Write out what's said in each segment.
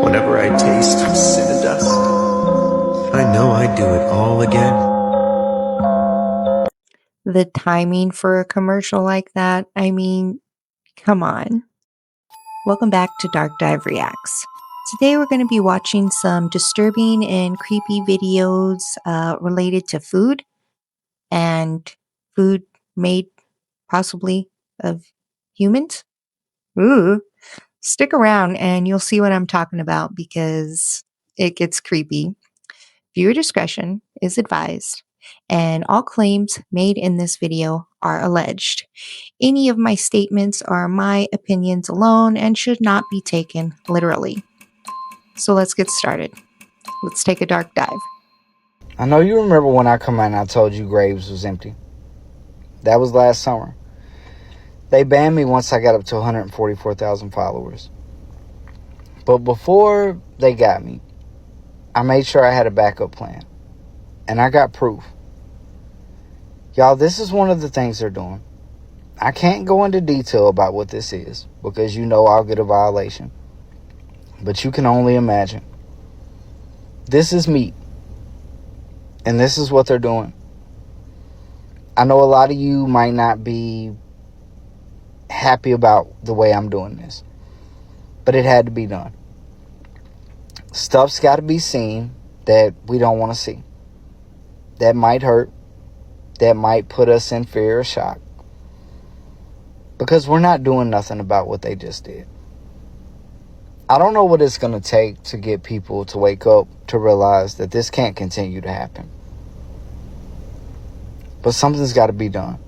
Whenever I taste cinnamon dust, I know I'd do it all again. The timing for a commercial like that, I mean, come on. Welcome back to Dark Dive Reacts. Today we're going to be watching some disturbing and creepy videos related to food and food made possibly of humans. Ooh. Stick around and you'll see what I'm talking about because it gets creepy. Viewer discretion is advised, and all claims made in this video are alleged. Any of my statements are my opinions alone and should not be taken literally. So let's get started. Let's take a dark dive. I know you remember when I come out and I told you Graves was empty. That was last summer. They banned me once I got up to 144,000 followers. But before they got me, I made sure I had a backup plan. And I got proof. Y'all, this is one of the things they're doing. I can't go into detail about what this is because you know I'll get a violation. But you can only imagine. This is meat. And this is what they're doing. I know a lot of you might not be happy about the way I'm doing this, but it had to be done. Stuff's got to be seen that we don't want to see. That might hurt. That might put us in fear or shock. Because we're not doing nothing about what they just did. I don't know what it's going to take to get people to wake up to realize that this can't continue to happen. But something's got to be done.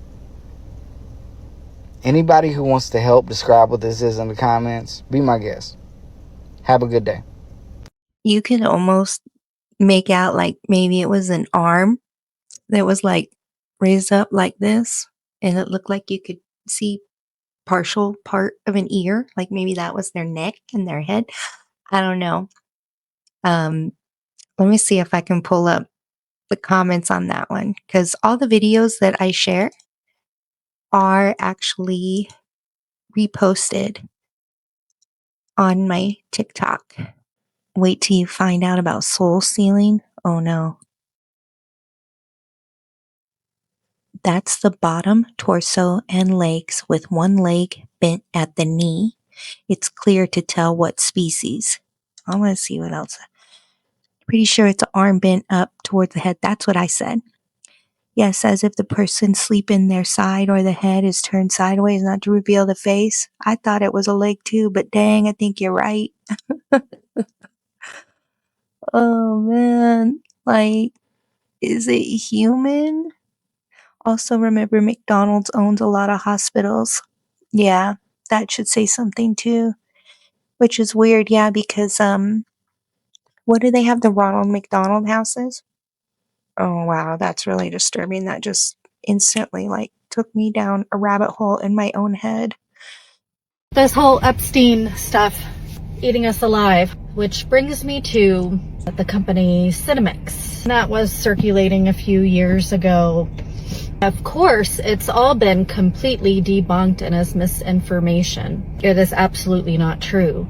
Anybody who wants to help describe what this is in the comments, be my guest. Have a good day. You can almost make out like maybe it was an arm that was like raised up like this, and it looked like you could see partial part of an ear, like maybe that was their neck and their head. I don't know. Let me see if I can pull up the comments on that one, because all the videos that I share are actually reposted on my TikTok. Wait till you find out about soul stealing. Oh no. That's the bottom, torso, and legs with one leg bent at the knee. It's clear to tell what species. I want to see what else. Pretty sure it's an arm bent up towards the head. That's what I said. Yes, as if the person sleeping their side or the head is turned sideways, not to reveal the face. I thought it was a leg too, but dang, I think you're right. Oh man, like, is it human? Also, remember McDonald's owns a lot of hospitals. Yeah, that should say something too. Which is weird, yeah, because what do they have, the Ronald McDonald houses? Oh wow, that's really disturbing. That just instantly like took me down a rabbit hole in my own head. This whole Epstein stuff, eating us alive, which brings me to the company Cinemix. That was circulating a few years ago. Of course, it's all been completely debunked and is misinformation. It is absolutely not true.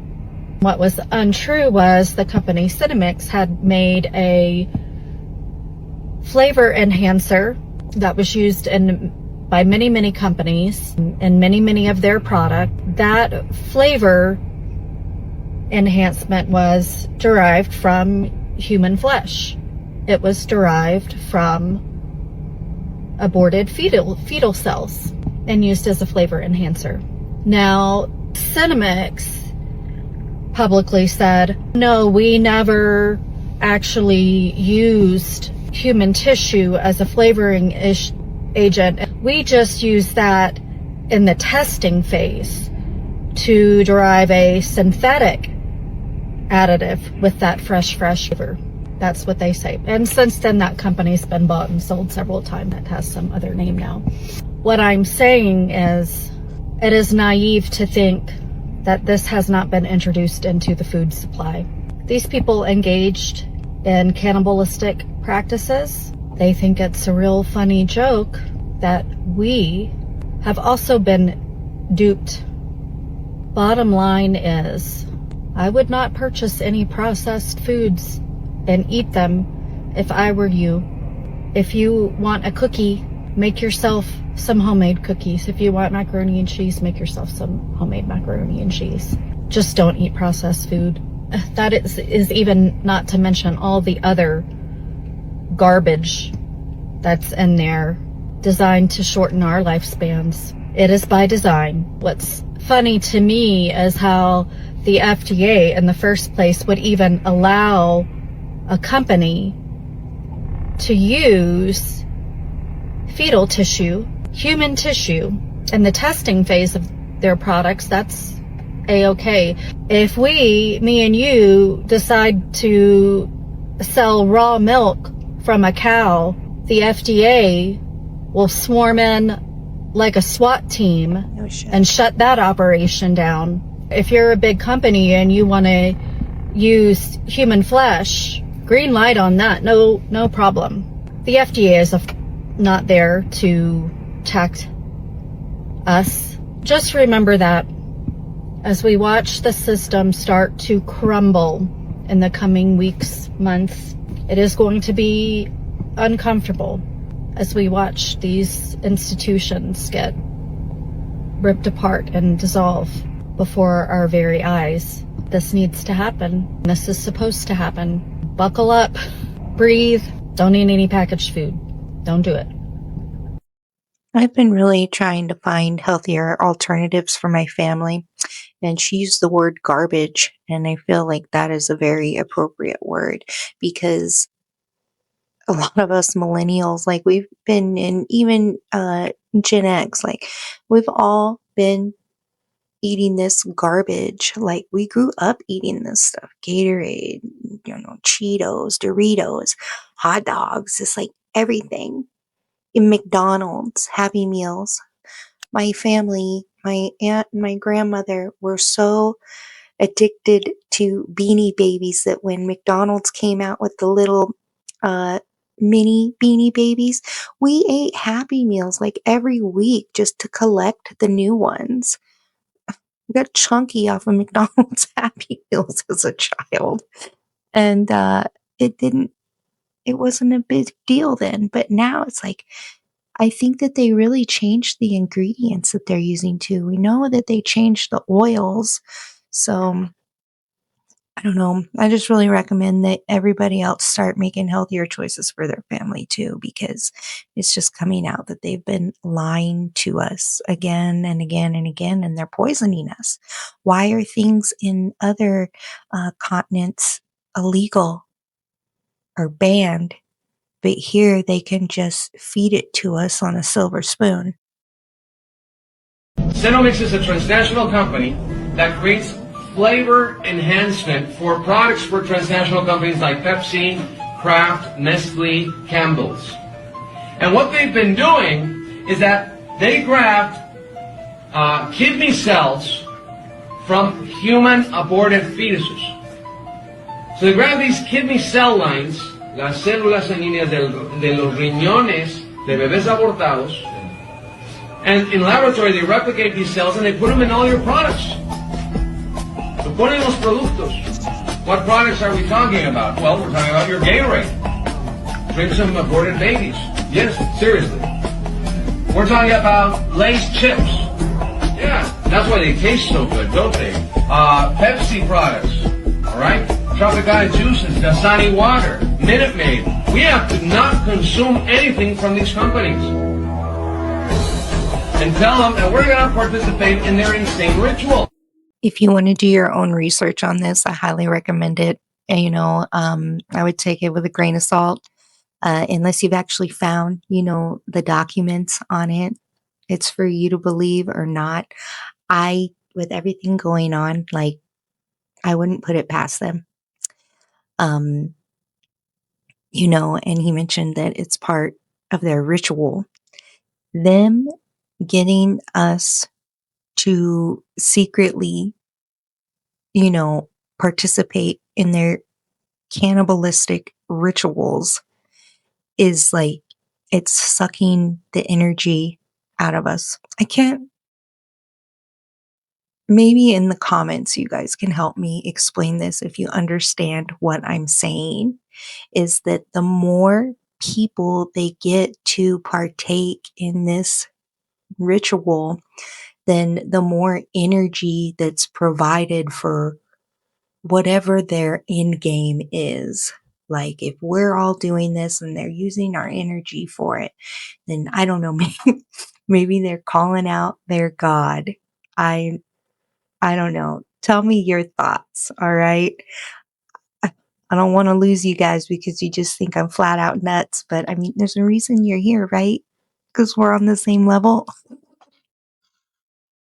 What was untrue was the company Cinemix had made a flavor enhancer that was used by many companies and many of their product. That flavor enhancement was derived from human flesh. It was derived from aborted fetal cells and used as a flavor enhancer. Now, Cinemix publicly said, no, we never actually used human tissue as a flavoring agent. We just used that in the testing phase to derive a synthetic additive with that fresh flavor. That's what they say. And since then, that company's been bought and sold several times. It has some other name now. What I'm saying is, it is naive to think that this has not been introduced into the food supply. These people engaged in cannibalistic practices They think it's a real funny joke that we have also been duped. Bottom line is, I would not purchase any processed foods and eat them if I were you. If you want a cookie, make yourself some homemade cookies. If you want macaroni and cheese, make yourself some homemade macaroni and cheese. Just don't eat processed food. That is even not to mention all the other garbage that's in there designed to shorten our lifespans. It is by design. What's funny to me is how the FDA in the first place would even allow a company to use fetal tissue, human tissue, in the testing phase of their products. That's a-okay. If me and you, decide to sell raw milk from a cow, the FDA will swarm in like a SWAT team and shut that operation down. If you're a big company and you want to use human flesh, green light on that, no problem. The FDA is not there to protect us. Just remember that as we watch the system start to crumble in the coming weeks, months, it is going to be uncomfortable as we watch these institutions get ripped apart and dissolve before our very eyes. This needs to happen. This is supposed to happen. Buckle up, breathe, don't eat any packaged food. Don't do it. I've been really trying to find healthier alternatives for my family, and she used the word garbage, and I feel like that is a very appropriate word because a lot of us millennials, like we've been in, even Gen X, like we've all been eating this garbage. Like we grew up eating this stuff, Gatorade, Cheetos, Doritos, hot dogs, it's like everything. In McDonald's, Happy Meals. My family, my aunt and my grandmother were so addicted to Beanie Babies that when McDonald's came out with the little mini Beanie Babies, we ate Happy Meals like every week just to collect the new ones. I got chunky off of McDonald's Happy Meals as a child. And it wasn't a big deal then, but now it's like, I think that they really changed the ingredients that they're using too. We know that they changed the oils. So I don't know. I just really recommend that everybody else start making healthier choices for their family too, because it's just coming out that they've been lying to us again and again and again, and they're poisoning us. Why are things in other continents illegal or banned, but here they can just feed it to us on a silver spoon? Cenomix is a transnational company that creates flavor enhancement for products for transnational companies like Pepsi, Kraft, Nestle, Campbell's. And what they've been doing is that they grabbed kidney cells from human aborted fetuses. So they grab these kidney cell lines, las células sanguíneas de los riñones de bebés abortados, and in laboratory they replicate these cells and they put them in all your products. So ponen los productos. What products are we talking about? Well, we're talking about your Gatorade. Drink some aborted babies. Yes, seriously. We're talking about Lay's chips. Yeah, that's why they taste so good, don't they? Pepsi products, all right? Tropicana juices, Dasani water, Minute Maid. We have to not consume anything from these companies. And tell them that we're going to participate in their insane ritual. If you want to do your own research on this, I highly recommend it. And, I would take it with a grain of salt, unless you've actually found, the documents on it. It's for you to believe or not. With everything going on, like, I wouldn't put it past them. And he mentioned that it's part of their ritual. Them getting us to secretly, participate in their cannibalistic rituals is like it's sucking the energy out of us. I can't, maybe in the comments, you guys can help me explain this if you understand what I'm saying. Is that the more people they get to partake in this ritual, then the more energy that's provided for whatever their end game is. Like if we're all doing this and they're using our energy for it, then I don't know, maybe they're calling out their God. I I don't know. Tell me your thoughts, all right? I don't want to lose you guys because you just think I'm flat out nuts, but I mean, there's a reason you're here, right? Because we're on the same level.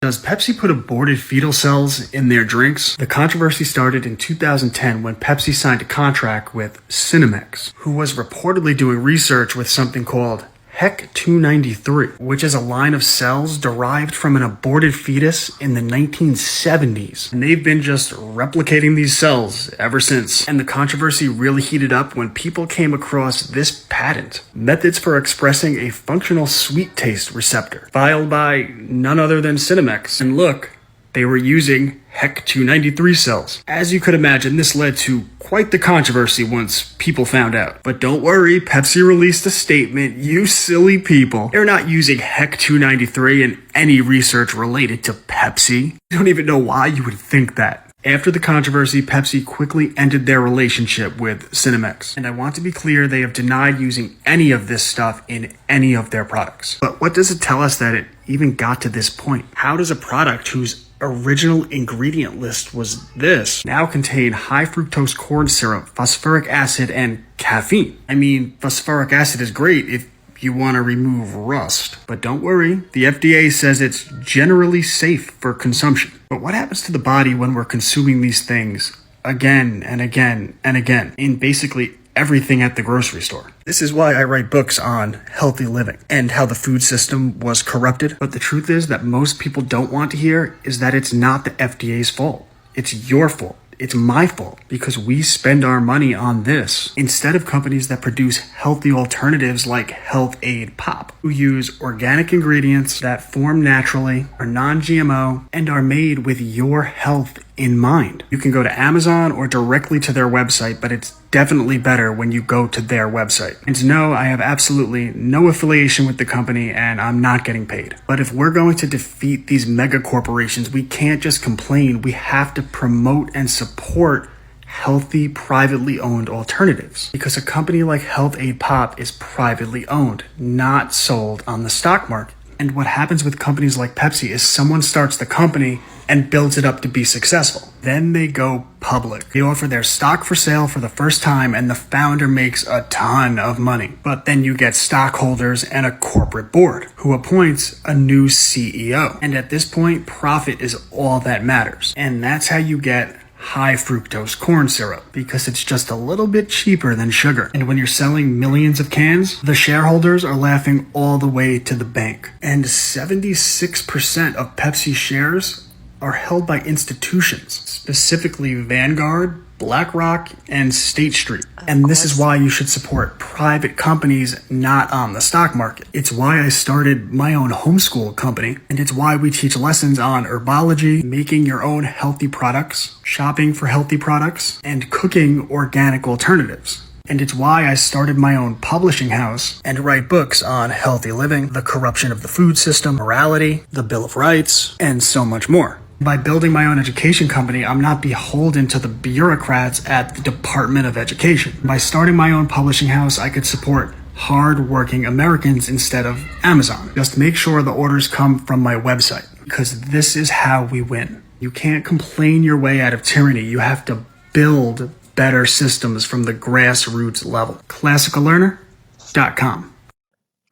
Does Pepsi put aborted fetal cells in their drinks? The controversy started in 2010 when Pepsi signed a contract with Cinemex, who was reportedly doing research with something called HEC 293, which is a line of cells derived from an aborted fetus in the 1970s. And they've been just replicating these cells ever since. And the controversy really heated up when people came across this patent, Methods for Expressing a Functional Sweet Taste Receptor, filed by none other than Cinemex. And look, they were using HEC 293 cells. As you could imagine, this led to quite the controversy once people found out. But don't worry, Pepsi released a statement, you silly people. They're not using HEC 293 in any research related to Pepsi. I don't even know why you would think that. After the controversy, Pepsi quickly ended their relationship with Cinemex. And I want to be clear, they have denied using any of this stuff in any of their products. But what does it tell us that it even got to this point? How does a product whose original ingredient list was this now contain high fructose corn syrup, phosphoric acid, and caffeine? I mean, phosphoric acid is great if you want to remove rust. But don't worry, the FDA says it's generally safe for consumption. But what happens to the body when we're consuming these things again and again and again in basically everything at the grocery store? This is why I write books on healthy living and how the food system was corrupted. But the truth is that most people don't want to hear is that it's not the FDA's fault. It's your fault. It's my fault because we spend our money on this instead of companies that produce healthy alternatives like Health Aid Pop, who use organic ingredients that form naturally, are non-GMO, and are made with your health in mind. You can go to Amazon or directly to their website, but it's definitely better when you go to their website. And no, I have absolutely no affiliation with the company and I'm not getting paid. But if we're going to defeat these mega corporations, we can't just complain. We have to promote and support healthy, privately owned alternatives. Because a company like Health Aid Pop is privately owned, not sold on the stock market. And what happens with companies like Pepsi is someone starts the company and builds it up to be successful. Then they go public. They offer their stock for sale for the first time and the founder makes a ton of money. But then you get stockholders and a corporate board who appoints a new CEO. And at this point, profit is all that matters. And that's how you get high fructose corn syrup, because it's just a little bit cheaper than sugar. And when you're selling millions of cans, the shareholders are laughing all the way to the bank. And 76% of Pepsi shares are held by institutions, specifically Vanguard, BlackRock, and State Street. And this is why you should support private companies not on the stock market. It's why I started my own homeschool company, and it's why we teach lessons on herbology, making your own healthy products, shopping for healthy products, and cooking organic alternatives. And it's why I started my own publishing house and write books on healthy living, the corruption of the food system, morality, the Bill of Rights, and so much more. By building my own education company, I'm not beholden to the bureaucrats at the Department of Education. By starting my own publishing house, I could support hard-working Americans instead of Amazon. Just make sure the orders come from my website, because this is how we win. You can't complain your way out of tyranny. You have to build better systems from the grassroots level. ClassicalLearner.com.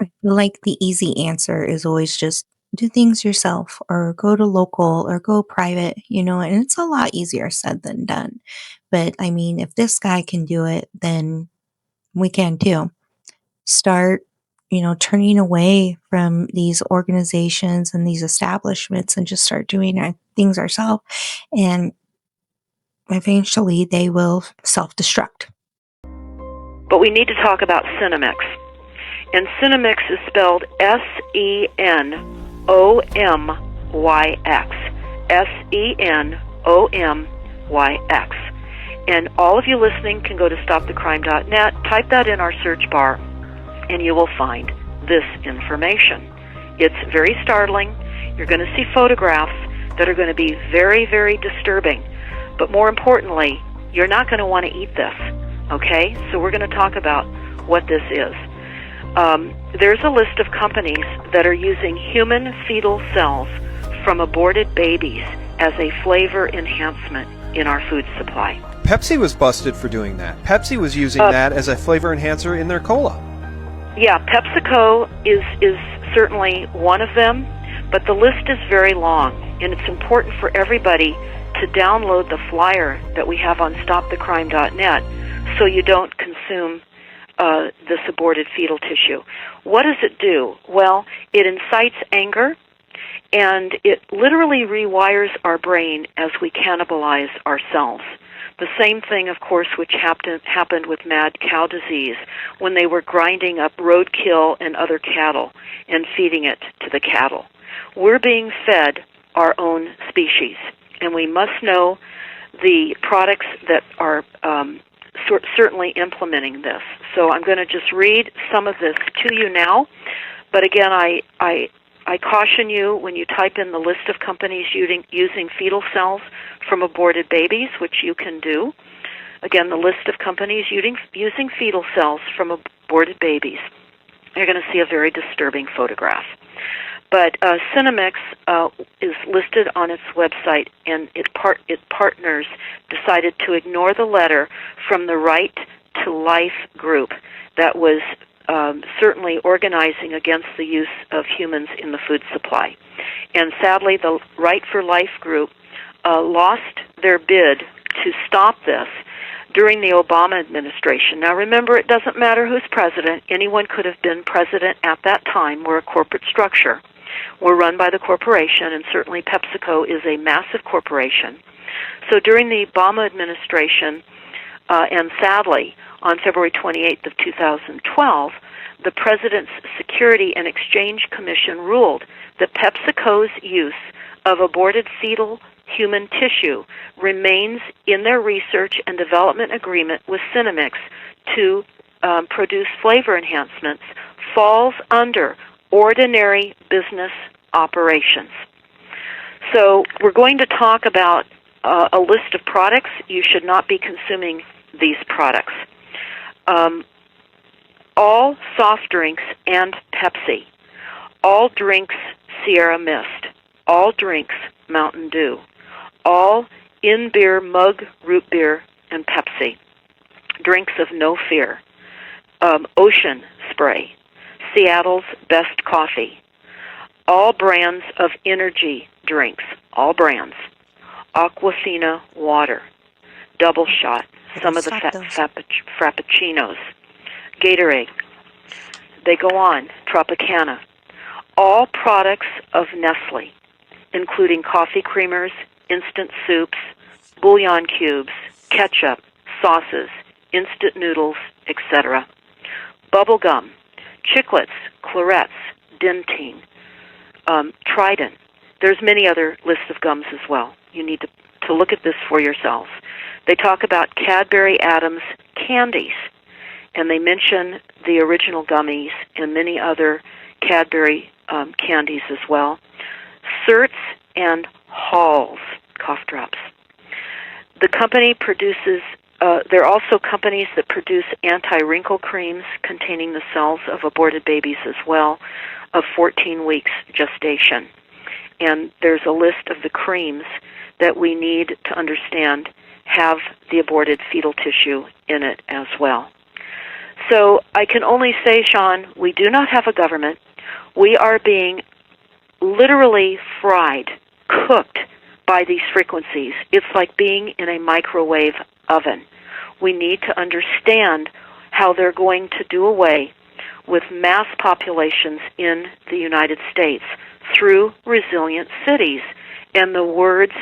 I feel like the easy answer is always just do things yourself or go to local or go private, and it's a lot easier said than done. But I mean, if this guy can do it, then we can too. Start, turning away from these organizations and these establishments and just start doing our things ourselves. And eventually they will self-destruct. But we need to talk about Cinemix. And Cinemix is spelled Senomyx. Senomyx. And all of you listening can go to stopthecrime.net, type that in our search bar, and you will find this information. It's very startling. You're going to see photographs that are going to be very, very disturbing. But more importantly, you're not going to want to eat this, okay? So we're going to talk about what this is. There's a list of companies that are using human fetal cells from aborted babies as a flavor enhancement in our food supply. Pepsi was busted for doing that. Pepsi was using that as a flavor enhancer in their cola. Yeah, PepsiCo is certainly one of them, but the list is very long, and it's important for everybody to download the flyer that we have on stopthecrime.net so you don't consume this aborted fetal tissue. What does it do? Well, it incites anger, and it literally rewires our brain as we cannibalize ourselves. The same thing, of course, which happened with mad cow disease when they were grinding up roadkill and other cattle and feeding it to the cattle. We're being fed our own species, and we must know the products that are certainly implementing this. So I'm going to just read some of this to you now. But again, I caution you when you type in the list of companies using fetal cells from aborted babies, which you can do. Again, the list of companies using fetal cells from aborted babies. You're going to see a very disturbing photograph. But Cinemix is listed on its website, and its partners decided to ignore the letter from the Right to Life group that was certainly organizing against the use of humans in the food supply. And sadly, the Right for Life group lost their bid to stop this during the Obama administration. Now remember, it doesn't matter who's president. Anyone could have been president at that time. We're a corporate structure. We're run by the corporation, and certainly PepsiCo is a massive corporation. So during the Obama administration, and sadly, on February 28th of 2012, the President's Security and Exchange Commission ruled that PepsiCo's use of aborted fetal human tissue remains in their research and development agreement with Cinemix to produce flavor enhancements, falls under ordinary business operations. So we're going to talk about a list of products. You should not be consuming these products. All soft drinks and Pepsi. All drinks Sierra Mist. All drinks Mountain Dew. All in-beer mug root beer and Pepsi. Drinks of No Fear. Ocean Spray. Seattle's Best Coffee. All brands of energy drinks. All brands. Aquafina water. Double Shot. Some of the frappuccinos. Gatorade. They go on. Tropicana. All products of Nestle, including coffee creamers, instant soups, bouillon cubes, ketchup, sauces, instant noodles, etc. Bubble gum, Chiclets, Clarets, Dentyne, Trident. There's many other lists of gums as well. You need to look at this for yourselves. They talk about Cadbury Adams candies, and they mention the original gummies and many other Cadbury candies as well. Certs and Halls cough drops. The company produces, there are also companies that produce anti-wrinkle creams containing the cells of aborted babies as well, of 14 weeks gestation. And there's a list of the creams that we need to understand have the aborted fetal tissue in it as well. So I can only say, Sean, we do not have a government. We are being literally fried, cooked by these frequencies. It's like being in a microwave oven. We need to understand how they're going to do away with mass populations in the United States through resilient cities. And the words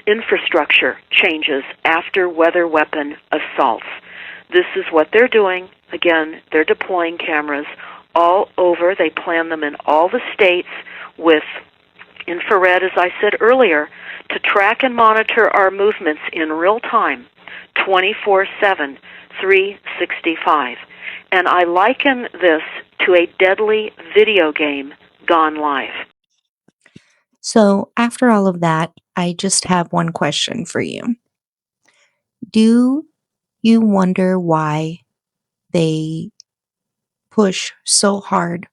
infrastructure changes after weather weapon assaults. This is what they're doing. Again, they're deploying cameras all over. They plan them in all the states with infrared, as I said earlier, to track and monitor our movements in real time, 24/7, 365. And I liken this to a deadly video game gone live. So, after all of that, I just have one question for you. Do you wonder why they push so hard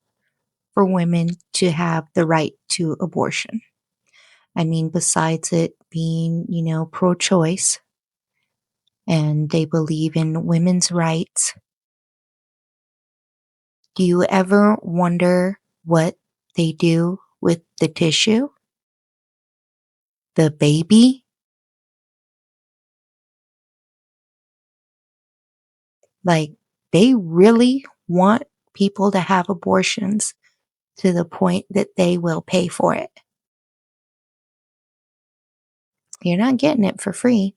for women to have the right to abortion? I mean, besides it being, pro choice, and they believe in women's rights, do you ever wonder what they do with the tissue? The baby? Like, they really want people to have abortions to the point that they will pay for it. You're not getting it for free.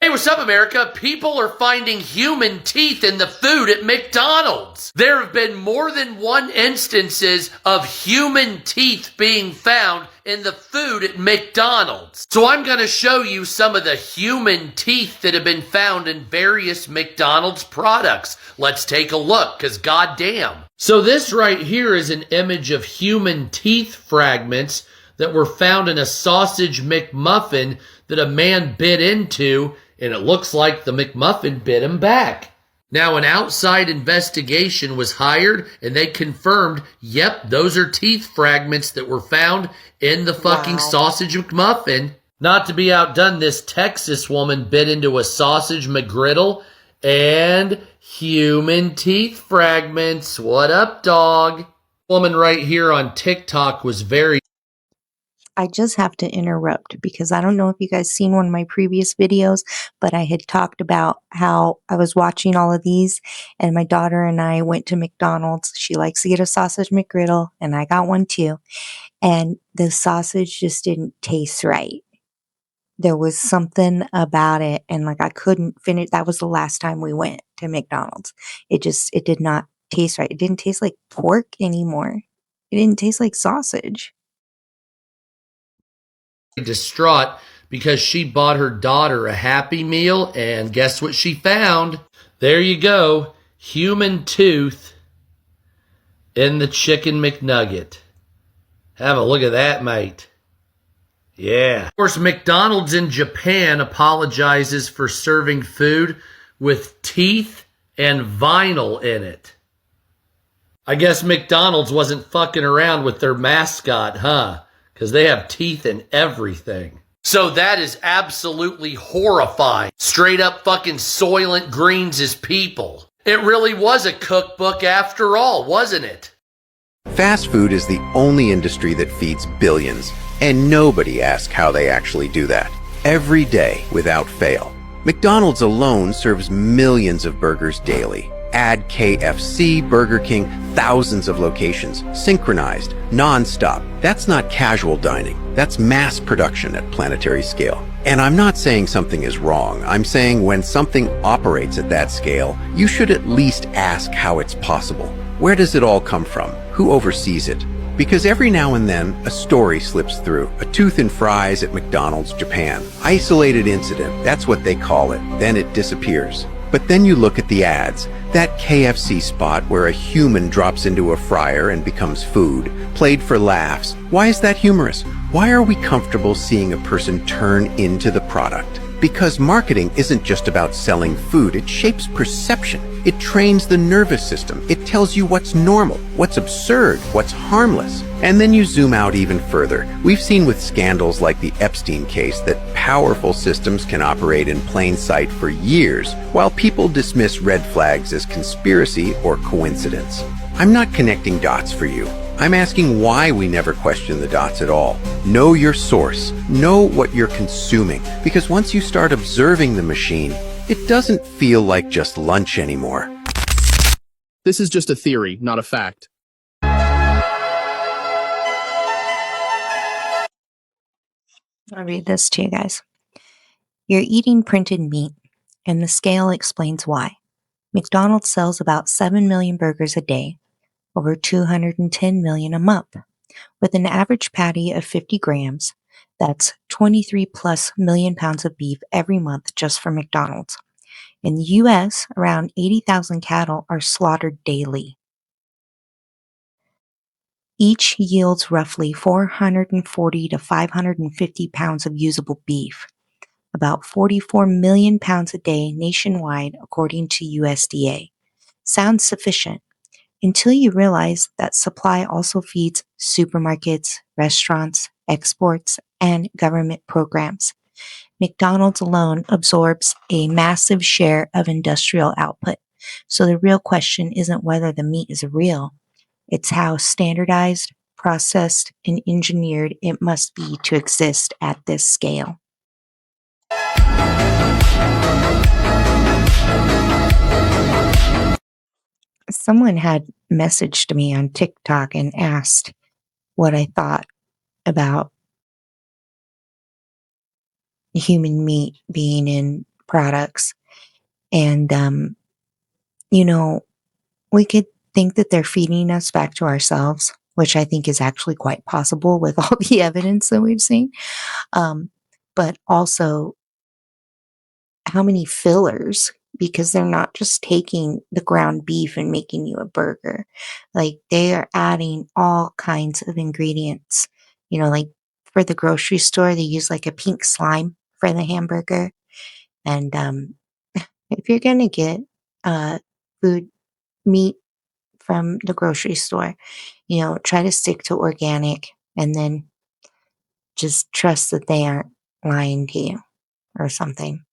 Hey, what's up, America? People are finding human teeth in the food at McDonald's. There have been more than one instances of human teeth being found in the food at McDonald's. So I'm going to show you some of the human teeth that have been found in various McDonald's products. Let's take a look, because goddamn. So this right here is an image of human teeth fragments that were found in a sausage McMuffin that a man bit into, and it looks like the McMuffin bit him back. Now, an outside investigation was hired, and they confirmed, yep, those are teeth fragments that were found in the fucking sausage McMuffin. Not to be outdone, this Texas woman bit into a sausage McGriddle, and human teeth fragments. What up, dog? Woman right here on TikTok was very... I just have to interrupt because I don't know if you guys seen one of my previous videos, but I had talked about how I was watching all of these and my daughter and I went to McDonald's. She likes to get a sausage McGriddle and I got one too. And the sausage just didn't taste right. There was something about it and like I couldn't finish. That was the last time we went to McDonald's. It did not taste right. It didn't taste like pork anymore. It didn't taste like sausage. Distraught because she bought her daughter a Happy Meal, and guess what she found? There you go, human tooth in the chicken McNugget. Have a look at that, mate. Yeah. Of course, McDonald's in Japan apologizes for serving food with teeth and vinyl in it. I guess McDonald's wasn't fucking around with their mascot, huh? Because they have teeth in everything. So that is absolutely horrifying. Straight up fucking Soylent Green's as people. It really was a cookbook after all, wasn't it? Fast food is the only industry that feeds billions, and nobody asks how they actually do that. Every day, without fail. McDonald's alone serves millions of burgers daily. Add KFC, Burger King, thousands of locations, synchronized, non-stop. That's not casual dining. That's mass production at planetary scale. And I'm not saying something is wrong. I'm saying when something operates at that scale, you should at least ask how it's possible. Where does it all come from? Who oversees it? Because every now and then, a story slips through. A tooth in fries at McDonald's, Japan. Isolated incident, that's what they call it. Then it disappears. But then you look at the ads. That KFC spot where a human drops into a fryer and becomes food, played for laughs. Why is that humorous? Why are we comfortable seeing a person turn into the product? Because marketing isn't just about selling food, it shapes perception. It trains the nervous system. It tells you what's normal, what's absurd, what's harmless. And then you zoom out even further. We've seen with scandals like the Epstein case that powerful systems can operate in plain sight for years, while people dismiss red flags as conspiracy or coincidence. I'm not connecting dots for you. I'm asking why we never question the dots at all. Know your source. Know what you're consuming. Because once you start observing the machine, it doesn't feel like just lunch anymore. This is just a theory, not a fact. I'll read this to you guys. You're eating printed meat. and the scale explains why. McDonald's sells about 7 million burgers a day, over 210 million a month. With an average patty of 50 grams, that's 23 plus million pounds of beef every month just for McDonald's. In the US, around 80,000 cattle are slaughtered daily. Each yields roughly 440 to 550 pounds of usable beef, about 44 million pounds a day nationwide according to USDA. Sounds sufficient until you realize that supply also feeds supermarkets, restaurants, exports, and government programs. McDonald's alone absorbs a massive share of industrial output. So the real question isn't whether the meat is real. It's how standardized, processed, and engineered it must be to exist at this scale. Someone had messaged me on TikTok and asked what I thought about human meat being in products. And, we could think that they're feeding us back to ourselves, which I think is actually quite possible with all the evidence that we've seen. But also, how many fillers, because they're not just taking the ground beef and making you a burger. Like, they are adding all kinds of ingredients. Like for the grocery store, they use like a pink slime for the hamburger. And if you're going to get meat from the grocery store, try to stick to organic and then just trust that they aren't lying to you or something.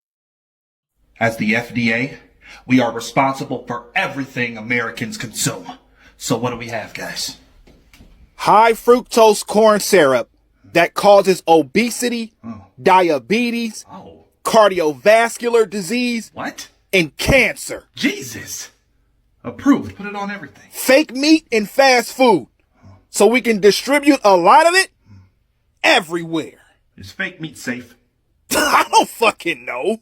As the FDA, we are responsible for everything Americans consume. So what do we have, guys? High fructose corn syrup that causes obesity, diabetes, cardiovascular disease, and cancer. Jesus! Approved. Put it on everything. Fake meat and fast food. So we can distribute a lot of it everywhere. Is fake meat safe? I don't fucking know.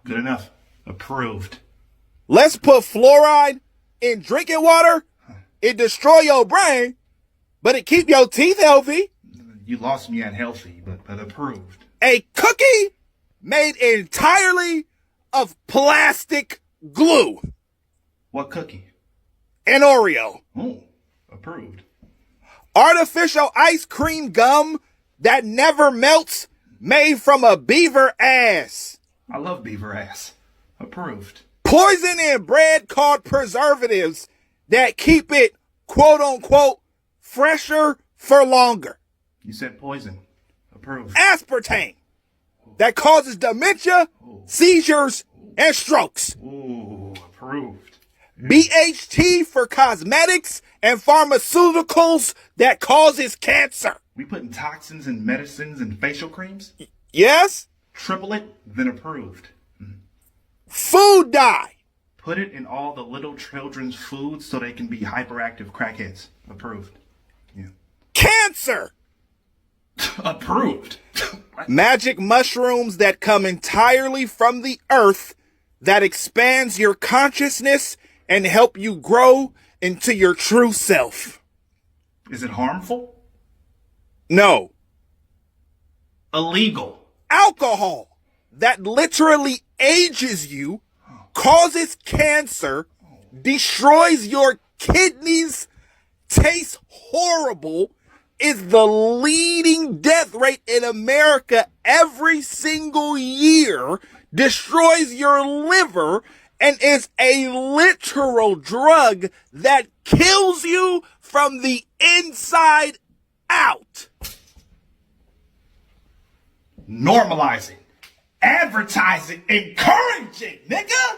Good enough. Approved. Let's put fluoride in drinking water. It destroy your brain, but it keep your teeth healthy. You lost me at healthy, but approved. A cookie made entirely of plastic glue. What cookie? An Oreo. Oh, approved. Artificial ice cream gum that never melts, made from a beaver ass. I love beaver ass. Approved. Poison in bread called preservatives that keep it, quote unquote, fresher for longer. You said poison. Approved. Aspartame that causes dementia, seizures, and strokes. Ooh, approved. BHT for cosmetics and pharmaceuticals that causes cancer. We putting toxins in medicines and facial creams? Yes. Triple it, then approved. Food dye. Put it in all the little children's food so they can be hyperactive crackheads. Approved. Yeah. Cancer. Approved. Magic mushrooms that come entirely from the earth that expands your consciousness and help you grow into your true self. Is it harmful? No. Illegal. Alcohol that literally ages you, causes cancer, destroys your kidneys, tastes horrible, is the leading death rate in America every single year, destroys your liver, and is a literal drug that kills you from the inside out. Normalizing, advertising, encouraging, nigga.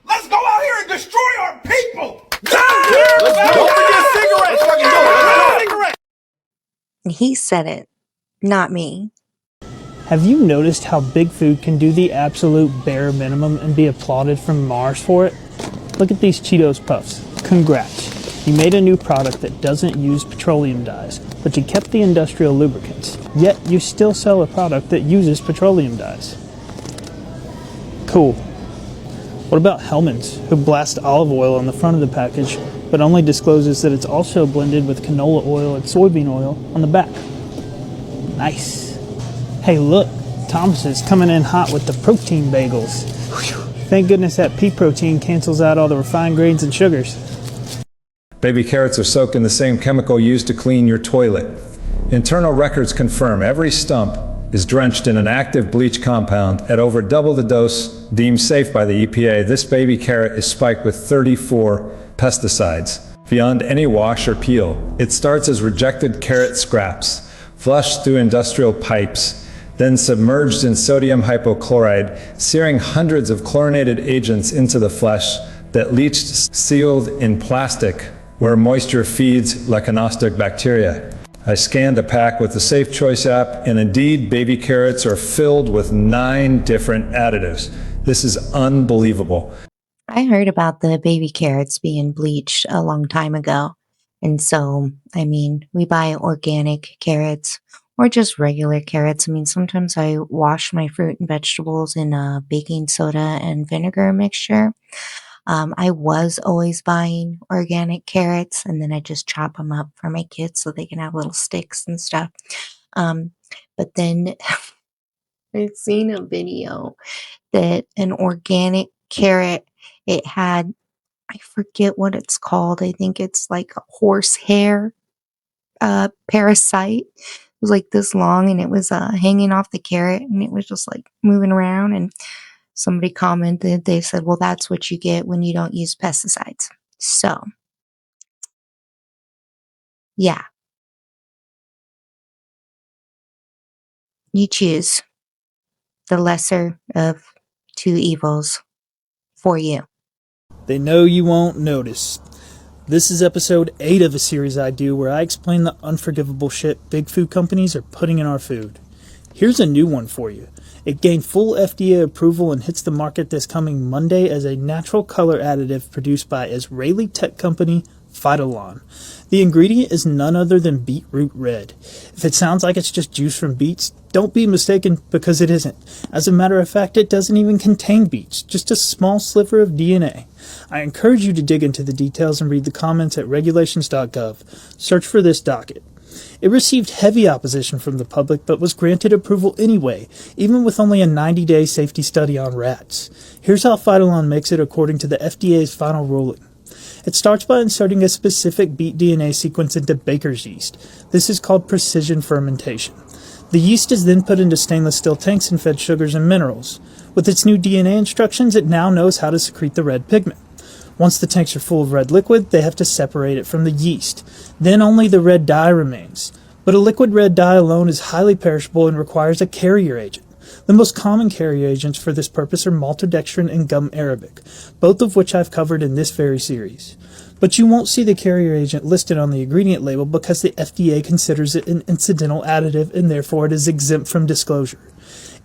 Let's go out here and destroy our people. Don't forget cigarettes. Fucking do it. Cigarette. He said it, not me. Have you noticed how big food can do the absolute bare minimum and be applauded from Mars for it? Look at these Cheetos Puffs. Congrats. You made a new product that doesn't use petroleum dyes, but you kept the industrial lubricants. Yet you still sell a product that uses petroleum dyes. Cool. What about Hellmann's, who blasts olive oil on the front of the package, but only discloses that it's also blended with canola oil and soybean oil on the back? Nice. Hey, look, Thomas is coming in hot with the protein bagels. Thank goodness that pea protein cancels out all the refined grains and sugars. Baby carrots are soaked in the same chemical used to clean your toilet. Internal records confirm every stump is drenched in an active bleach compound at over double the dose deemed safe by the EPA. This baby carrot is spiked with 34 pesticides beyond any wash or peel. It starts as rejected carrot scraps, flushed through industrial pipes, then submerged in sodium hypochlorite, searing hundreds of chlorinated agents into the flesh that leached sealed in plastic where moisture feeds lecanostic bacteria. I scanned a pack with the Safe Choice app, and indeed, baby carrots are filled with 9 different additives. This is unbelievable. I heard about the baby carrots being bleached a long time ago. And so, I mean, we buy organic carrots or just regular carrots. I mean, sometimes I wash my fruit and vegetables in a baking soda and vinegar mixture. I was always buying organic carrots, and then I just chop them up for my kids so they can have little sticks and stuff. But then I've seen a video that an organic carrot, it had, I forget what it's called. I think it's like a horsehair parasite. It was like this long, and it was hanging off the carrot, and it was just like moving around. And somebody commented, they said, well, that's what you get when you don't use pesticides. So, yeah. You choose the lesser of 2 evils for you. They know you won't notice. This is episode 8 of a series I do where I explain the unforgivable shit big food companies are putting in our food. Here's a new one for you. It gained full FDA approval and hits the market this coming Monday as a natural color additive produced by Israeli tech company Phytolon. The ingredient is none other than beetroot red. If it sounds like it's just juice from beets, don't be mistaken, because it isn't. As a matter of fact, it doesn't even contain beets, just a small sliver of DNA. I encourage you to dig into the details and read the comments at regulations.gov. Search for this docket. It received heavy opposition from the public, but was granted approval anyway, even with only a 90-day safety study on rats. Here's how Phytolon makes it according to the FDA's final ruling. It starts by inserting a specific beet DNA sequence into baker's yeast. This is called precision fermentation. The yeast is then put into stainless steel tanks and fed sugars and minerals. With its new DNA instructions, it now knows how to secrete the red pigment. Once the tanks are full of red liquid, they have to separate it from the yeast. Then only the red dye remains. But a liquid red dye alone is highly perishable and requires a carrier agent. The most common carrier agents for this purpose are maltodextrin and gum arabic, both of which I've covered in this very series. But you won't see the carrier agent listed on the ingredient label because the FDA considers it an incidental additive and therefore it is exempt from disclosure.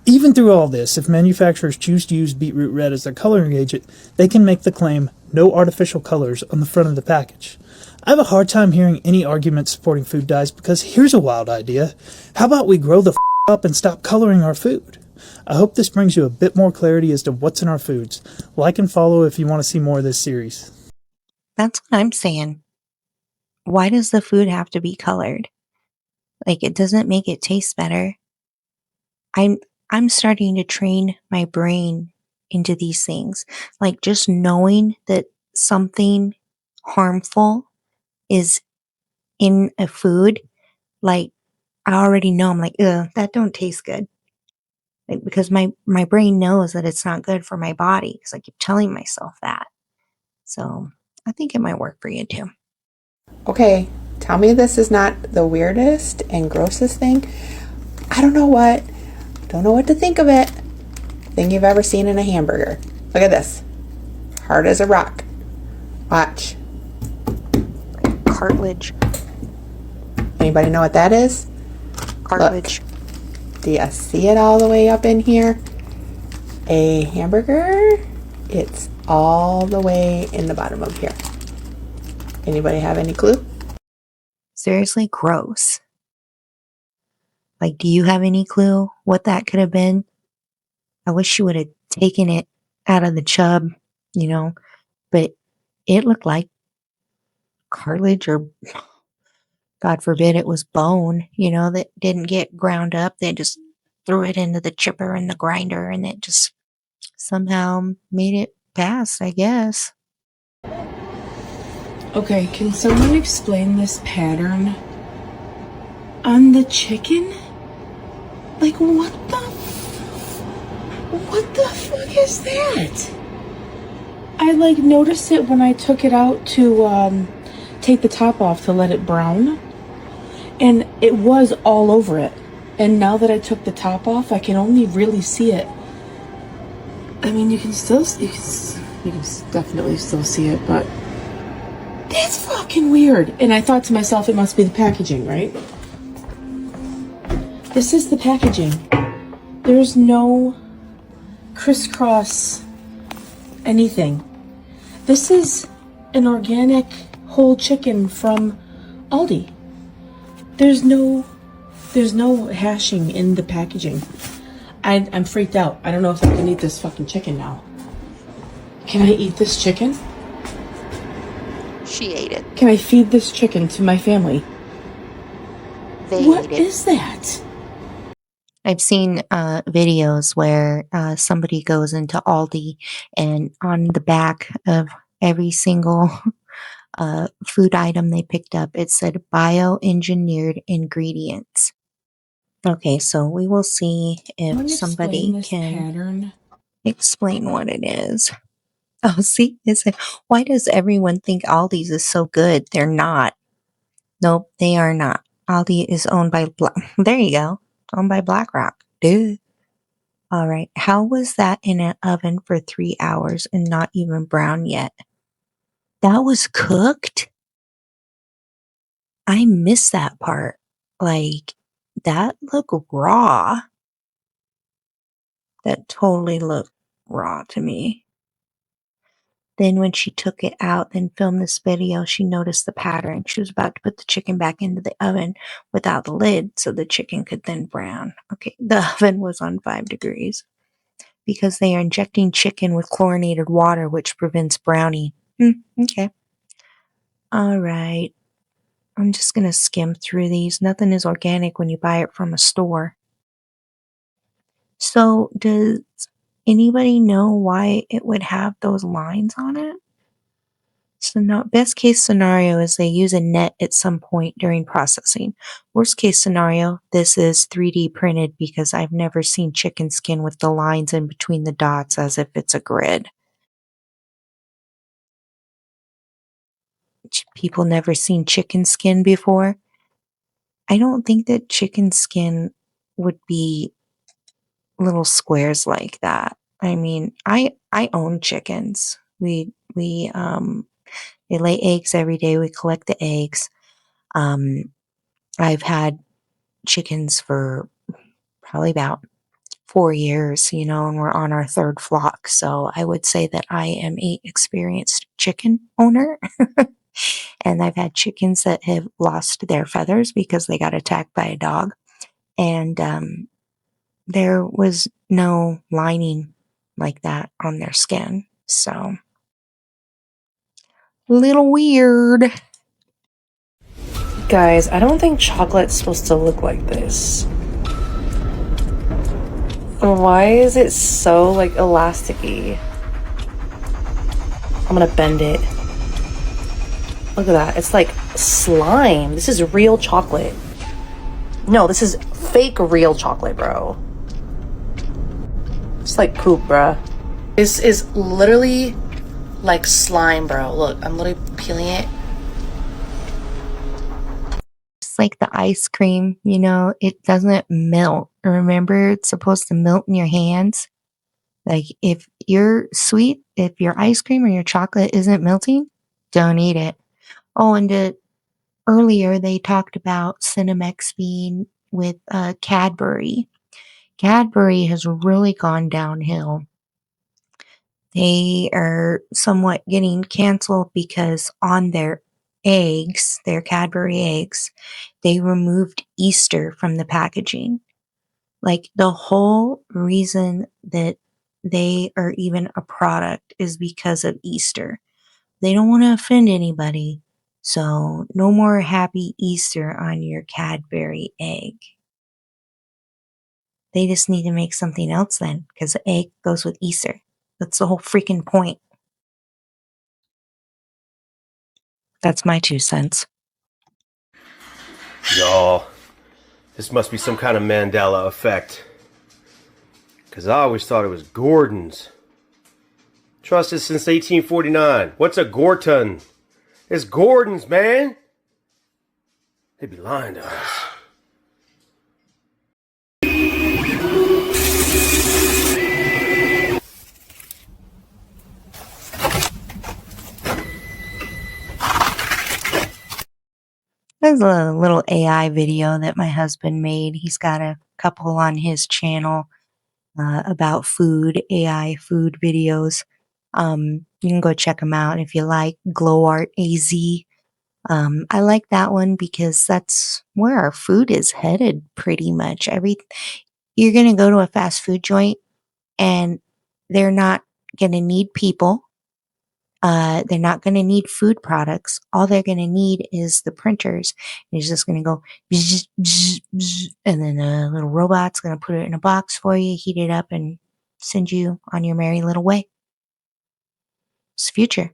Even through all this, if manufacturers choose to use beetroot red as their coloring agent, they can make the claim, "no artificial colors," on the front of the package. I have a hard time hearing any arguments supporting food dyes because here's a wild idea. How about we grow the up and stop coloring our food? I hope this brings you a bit more clarity as to what's in our foods. Like and follow if you want to see more of this series. That's what I'm saying. Why does the food have to be colored? Like, it doesn't make it taste better. I'm starting to train my brain into these things. Like, just knowing that something harmful is in a food, like, I already know. I'm like, ugh, that don't taste good. Like, because my brain knows that it's not good for my body because I keep telling myself that. So I think it might work for you too. Okay, tell me this is not the weirdest and grossest thing. I don't know what to think of it. Thing you've ever seen in a hamburger. Look at this. Hard as a rock. Watch. Cartilage. Anybody know what that is? Cartilage. Look. Do you see it all the way up in here? A hamburger, it's all the way in the bottom of here. Anybody have any clue? Seriously, gross. Like, do you have any clue what that could have been? I wish you would have taken it out of the chub but it looked like cartilage, or God forbid it was bone, that didn't get ground up. They just threw it into the chipper and the grinder, and it just somehow made it pass, I guess. Okay, can someone explain this pattern on the chicken? Like, what the fuck is that? I noticed it when I took it out to take the top off to let it brown, and it was all over it. And now that I took the top off, I can only really see it. I mean, you can definitely still see it, but that's fucking weird. And I thought to myself, it must be the packaging, right? This is the packaging. There's no crisscross anything. This is an organic whole chicken from Aldi. There's no hashing in the packaging. I'm freaked out. I don't know if I can eat this fucking chicken now. Can I eat this chicken? She ate it. Can I feed this chicken to my family? What is that? I've seen videos where somebody goes into Aldi, and on the back of every single food item they picked up, it said bioengineered ingredients. Okay, so we will see if somebody can explain what it is. Oh, see, why does everyone think Aldi's is so good? They're not. Nope, they are not. Aldi is owned by there you go, owned by BlackRock. Duh. All right, how was that in an oven for 3 hours and not even brown yet? That was cooked? I missed that part. That looked raw. That totally looked raw to me. Then when she took it out and filmed this video, she noticed the pattern. She was about to put the chicken back into the oven without the lid so the chicken could then brown. Okay, the oven was on 5 degrees because they are injecting chicken with chlorinated water, which prevents browning. Okay. All right. I'm just going to skim through these. Nothing is organic when you buy it from a store. So does anybody know why it would have those lines on it? So best case scenario is they use a net at some point during processing. Worst case scenario, this is 3D printed because I've never seen chicken skin with the lines in between the dots as if it's a grid. People never seen chicken skin before? I don't think that chicken skin would be little squares like that. I mean, I own chickens. They lay eggs every day. We collect the eggs. I've had chickens for probably about 4 years, and we're on our 3rd flock. So I would say that I am a experienced chicken owner. And I've had chickens that have lost their feathers because they got attacked by a dog. And there was no lining like that on their skin. So, little weird. Guys, I don't think chocolate's supposed to look like this. Why is it so elasticy? I'm gonna bend it. Look at that. It's like slime. This is real chocolate. No, this is fake real chocolate, bro. It's like poop, bruh. This is literally like slime, bro. Look, I'm literally peeling it. It's like the ice cream, it doesn't melt. Remember, it's supposed to melt in your hands. Like, if you're sweet, if your ice cream or your chocolate isn't melting, don't eat it. Oh, and earlier they talked about Cinemex being with Cadbury. Cadbury has really gone downhill. They are somewhat getting canceled because on their eggs, their Cadbury eggs, they removed Easter from the packaging. Like, the whole reason that they are even a product is because of Easter. They don't want to offend anybody, so no more Happy Easter on your Cadbury egg. They just need to make something else then, because the egg goes with Easter. That's the whole freaking point. That's my 2 cents. Y'all, this must be some kind of Mandela effect. Because I always thought it was Gordon's. Trusted since 1849. What's a Gorton? It's Gordon's, man. They be lying to us. There's a little AI video that my husband made. He's got a couple on his channel about food, AI food videos. You can go check them out if you like. Glow Art AZ. I like that one because that's where our food is headed pretty much. You're going to go to a fast food joint and they're not going to need people. They're not going to need food products. All they're going to need is the printers. And it's just going to go bzz, bzz, bzz, and then a little robot's going to put it in a box for you, heat it up, and send you on your merry little way. It's the future.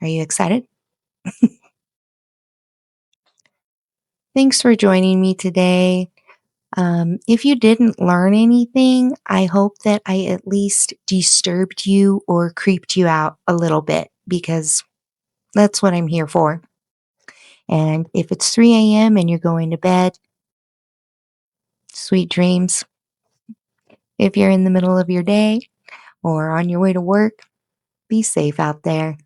Are you excited? Thanks for joining me today. If you didn't learn anything, I hope that I at least disturbed you or creeped you out a little bit, because that's what I'm here for. And if it's 3 a.m. and you're going to bed, sweet dreams. If you're in the middle of your day or on your way to work, be safe out there,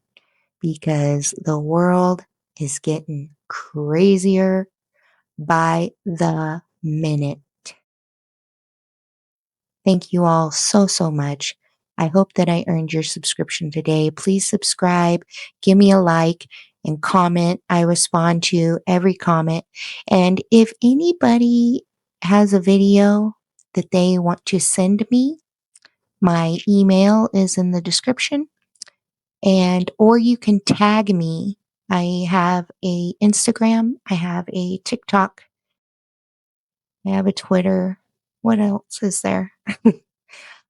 because the world is getting crazier by the minute. Thank you all so, so much. I hope that I earned your subscription today. Please subscribe, give me a like, and comment. I respond to every comment. And if anybody has a video that they want to send me, my email is in the description. Or you can tag me. I have a Instagram, I have a TikTok, I have a Twitter. What else is there?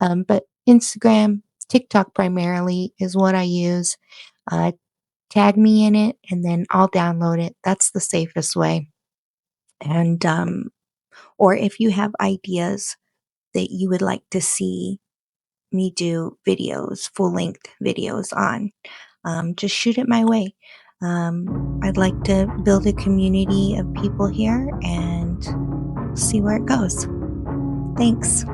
But Instagram, TikTok primarily is what I use. Tag me in it and then I'll download it. That's the safest way. And, or if you have ideas that you would like to see me do videos, full length videos on, just shoot it my way. I'd like to build a community of people here and see where it goes. Thanks.